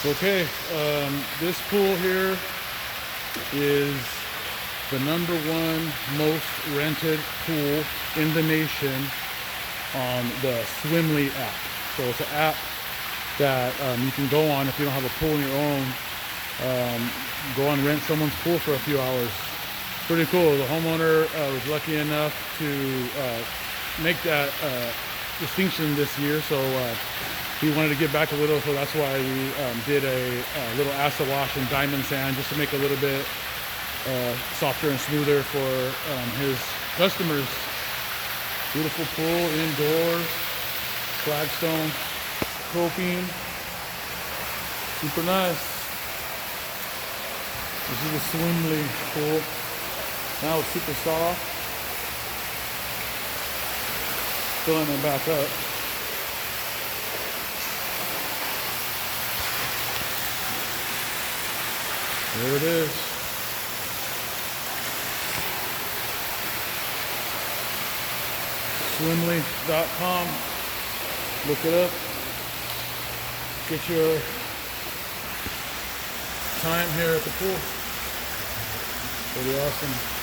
Okay, this pool here is the #1 most rented pool in the nation on the Swimply app. So it's an app that you can go on if you don't have a pool of your own. Go and rent someone's pool for a few hours. Pretty cool. The homeowner was lucky enough to make that distinction this year, so he wanted to give back a little, so that's why we did a little acid wash and diamond sand just to make it a little bit softer and smoother for his customers. Beautiful pool, indoors, flagstone coping, super nice. This is the Swimply pool. Now it's super soft. Filling it back up. There it is. Swimply.com. Look it up. Get your time here at the pool. Pretty awesome.